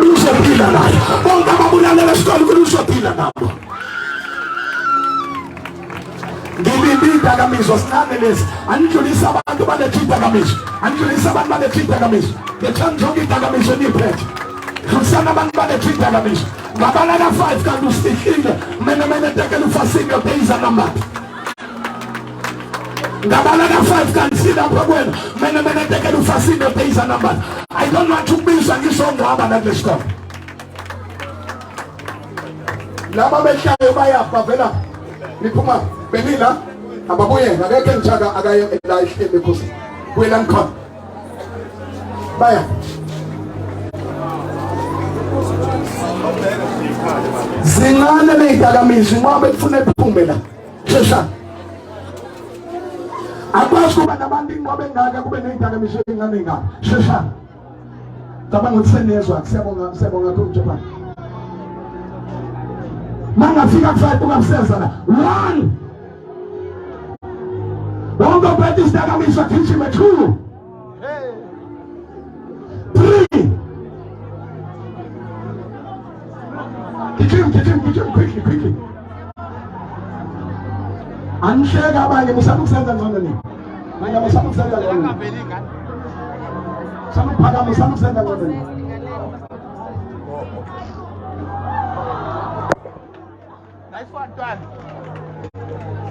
uzophila naye. Bonke ababulalela esikoleni uzophila nabo. Ngilinde izidakamizwa sincane lezi. Anidlulisa abantu balethe izidakamizwa. Anidlulisa abantu balethe izidakamizwa. Ngethanda zonke izidakamizwa niphethe. Dlulisana abantu balethe izidakamizwa. Ngabala na 5 kanti usihlile. Mene tekela ufasini yopheza number. Ngabala na 5 kanti sida kwena. Mene tekela ufasini yopheza number. I don't want to miss ngisongqaba la lesikole. Laba behlayo bayafa vela. Niphuma benila ababuye ngakhe ngitshaka akaye la ihlele kuze. Kwela ngikhona. Baya. Zingane lezidakamizwa ngoba befuna ephume la. Shesha. Akwazi kuba nabantu inqobe engaka kube nezidakamizwa ezingane engaka. Shesha. Cabanga ukuthi senezwa siyabonga kuJapan. Mangafika kufanele ungamseza la. 1. Wonke ophethe isidakamizwa gijima 2. 3. Gijima quickly. Anisheka abanye musaba ukusenza ngcono nini? Manje musaba ukusenza ngcono. Samuphaka musaba ukusenza ngcono nini? Nice one, Twan.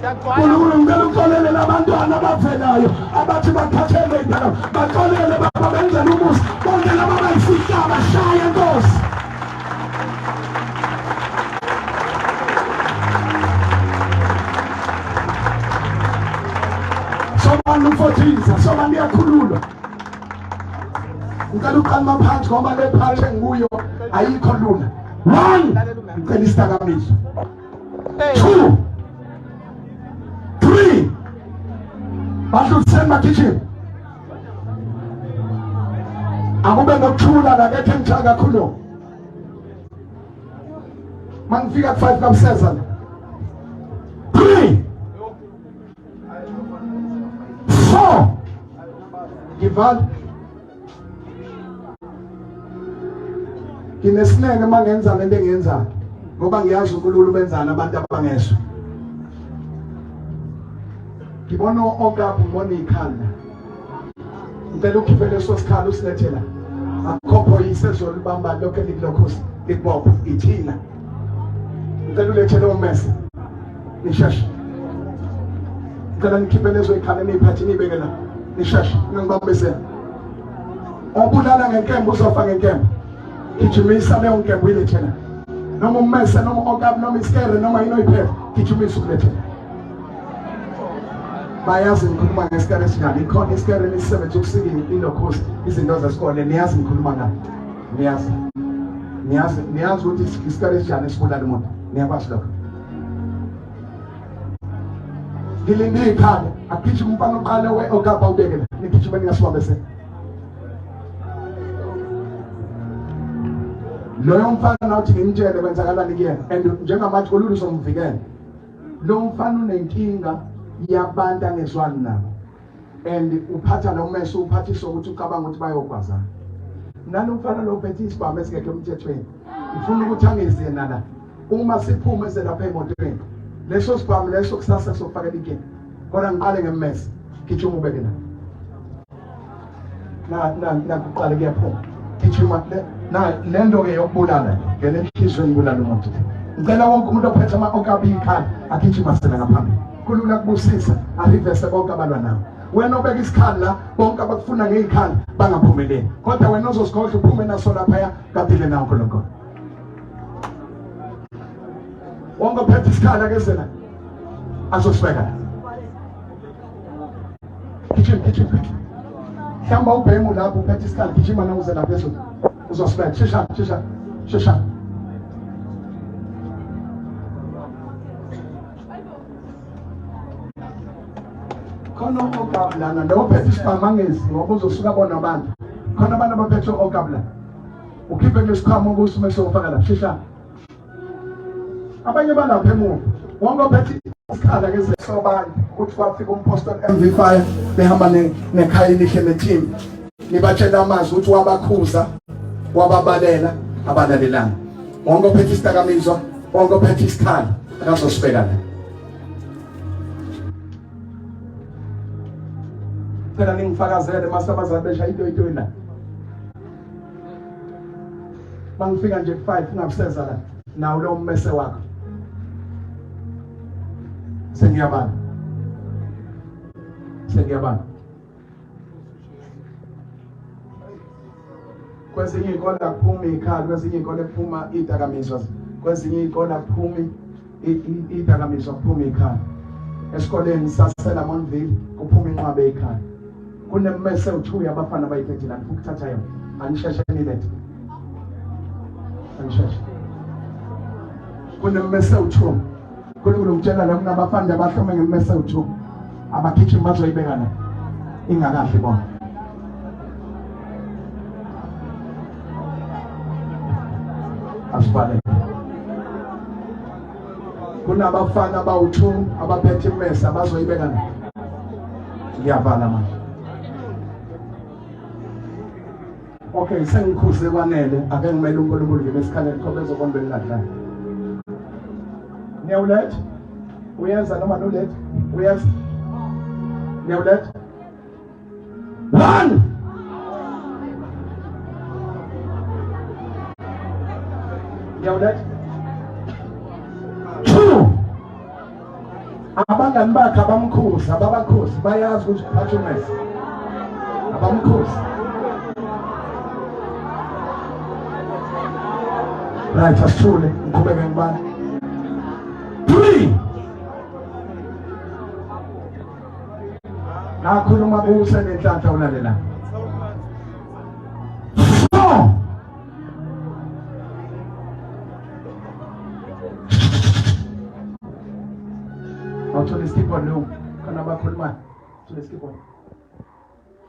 Ngicela uxolele labantwana abavelayo abathi bakhathele indaba baxolele baba benzele umusa bonke laba bayifika bashaya Nkosi. Sobani for Jesus, sobani yakhululwa. Ngicela uqalima phansi ngoba le phansi nguyo ayikho lula. 1. Ngicela isidakamizwa. 2. 3. Badluliseni magijima. Akube nokuthula la kethe ngithaka kakhulu. Mangifika ku 5 kamseza. 3. 4. Gival. Nginesineke mangenza lento engiyenzayo ngoba ngiyazi uNkulunkulu benzana abantu abangesho. Ngibona okapu ngibona ikhanda. Ngicela ukhiphe leso sikhalo usilethela. Akhopho yisezolibamba lokho elikulokhosi ibopho ithina. Ngicela ulethele uMesi. Nishasha. Ngicela nikhiphe leso ikhalo niphathi nibeke la. Nishasha ngingibambisela. Obulala ngenkembe uzofa ngenkembe. Gijimisa leyo nkembe uyilethela. Noma uMesi noma okapu noma isikere noma inoyiphela gijimisa ukulethela. Bayazi ngikhuluma ngesikole esinjani. Ikhona isikole lesisebenza ukusika indokhosi izinto zesikole. Niyazi ngikhuluma ngani? Niyazi ukuthi isikole esinjani esibulala umuntu. Niyakwazi lokho. Ngilinde ikhaya. Agijima umfana oqala okapha ubekela. Nigijima ningasibambese. Loyo mfana nawuthi ngimtshele kwenzakalani kuyena. And njengamathi kolulu somvikela. Lo mfana unenkinga yabantu angezwani nabo. And uphatha lo Mesi uphathisa ukuthi ucabanga ukuthi bayogwazana. Nalo mfana lo phethe isibhamu esikekho emthethweni. Ufuna ukuthi angezena la. Uma siphuma lapha emotweni. Leso sibhamu leso kusasa sokufakela inkinga. Kodwa ngiqale ngeMesi. Gijima ubeke la. Na kuqala kuyaphuma. Gijima lento ke yokubulala. Ngene enhlizweni bulala umuntu. Ngicela wonke umuntu ophethe okabi ikhaya agijima sena ngaphambili. Kulula kubusisa arivese bonke abalwa nawo. Wena obeka isikhali la bonke abakufuna ngezikhali bangaphumeleli. Kodwa wena uzosigodla uphume naso lapha kadile nawo khonoko. Wonke ophethe isikhali akezela azosibeka. Gijima. Hlamba ubhemu lapho uphethe isikhali gijima na uze lapha phezulu. Uzosibeka. Shesha. Khona okablana lo phethe isibhamangezi ngoba uzosuka bona abantu. Khona abantu abaphethe okablana. Ukhiphe lesikhamo ukuthi mesofaka la. Shesha. Abanye balapha emuva. Wonke ophethe isikhala ke zesobani ukuthi kwafika umpostoli MV5 behamba nekhaya elihle neteam. Nibatshela amazwi ukuthi wabakhuza wababalela abalalelanga wonke ophethe isidakamizwa wonke ophethe isikhali akazosibeka la phela ningifakazele masabazali besha into la mangifika nje 5 ngabuseza la nawo lo mmese wakho sengiyabana kwezinye izikole kuphuma ikhali kwezinye izikole kuphuma izidakamizwa kwezinye izikole kuphuma izidakamizwa kuphuma ikhali esikoleni sasela Monville kuphuma inqwaba ekhaya kunemmese u2 yabafana bayiphethe la ukuthatha yona anisheshe nilethe anisheshe kunemmese u2 kulokutshela la kunabafana abahlome ngemmese u2 abagijima bazoyibeka la ingakahle bona asibale kunabafana abawu2 abaphethe immese abazoyibeka la ngiyavala manje okay sengikhuze kwanele ake ngimele uNkulunkulu ngesikhaleni khobe ezokombela ladlala niyawuletha uyenza noma noletha uyenza niyawuletha 1 niyawuletha 2 abangani bakhe abamkhosi ababakhosi bayazi ukuthi uphatha umese abamkhosi right asithule ngiqhubeke ngibani 3 nakhuluma buse nenhlanhla ulalela 4 awuthole isipho lo kana bakhuluma thole isipho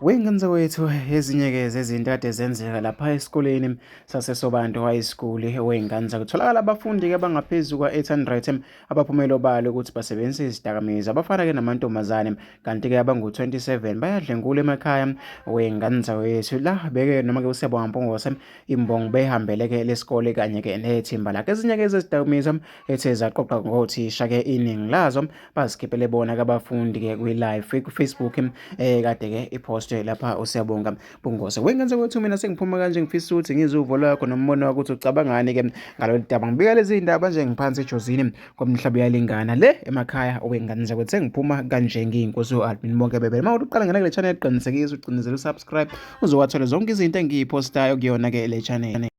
Wengane wethu ezinye-ke zezinto kade zenzeka lapha esikoleni saseSobantu High School wengane kutholakala abafundi-ke abangaphezu kwa-800 abaphumelo balo ukuthi basebenzise izidakamizwa abafana-ke namantombazane kanti-ke abangu-27 bayadlengula emakhaya wengane wethu la beke noma-ke usiyabonga Mpungose imbongo behambele-ke lesikole kanye-ke nethimba lakhe ezinye-ke zezidakamizwa ethe zaqoqa ngothisha-ke iningi lazo bazikhiphele bona-ke abafundi-ke kwi-live ku-Facebook kade-ke ipost lapha usiyabonga Mpungose wengane wethu mina sengiphuma kanje ngifisa ukuthi ngizuvo lwakho nombono wakho ukuthi ucabangani-ke ngalolu daba ngibika lezi ndaba nje ngiphansi ejozini kwamhlaba yalingana le emakhaya wengane wethu sengiphuma kanje ngiyinkosi uAdmin bonke bebe uma uqala ngena kule channel qinisekisa ucinezela usubscribe uzowathola zonke izinto engiyiphostayo kuyona-ke le channel.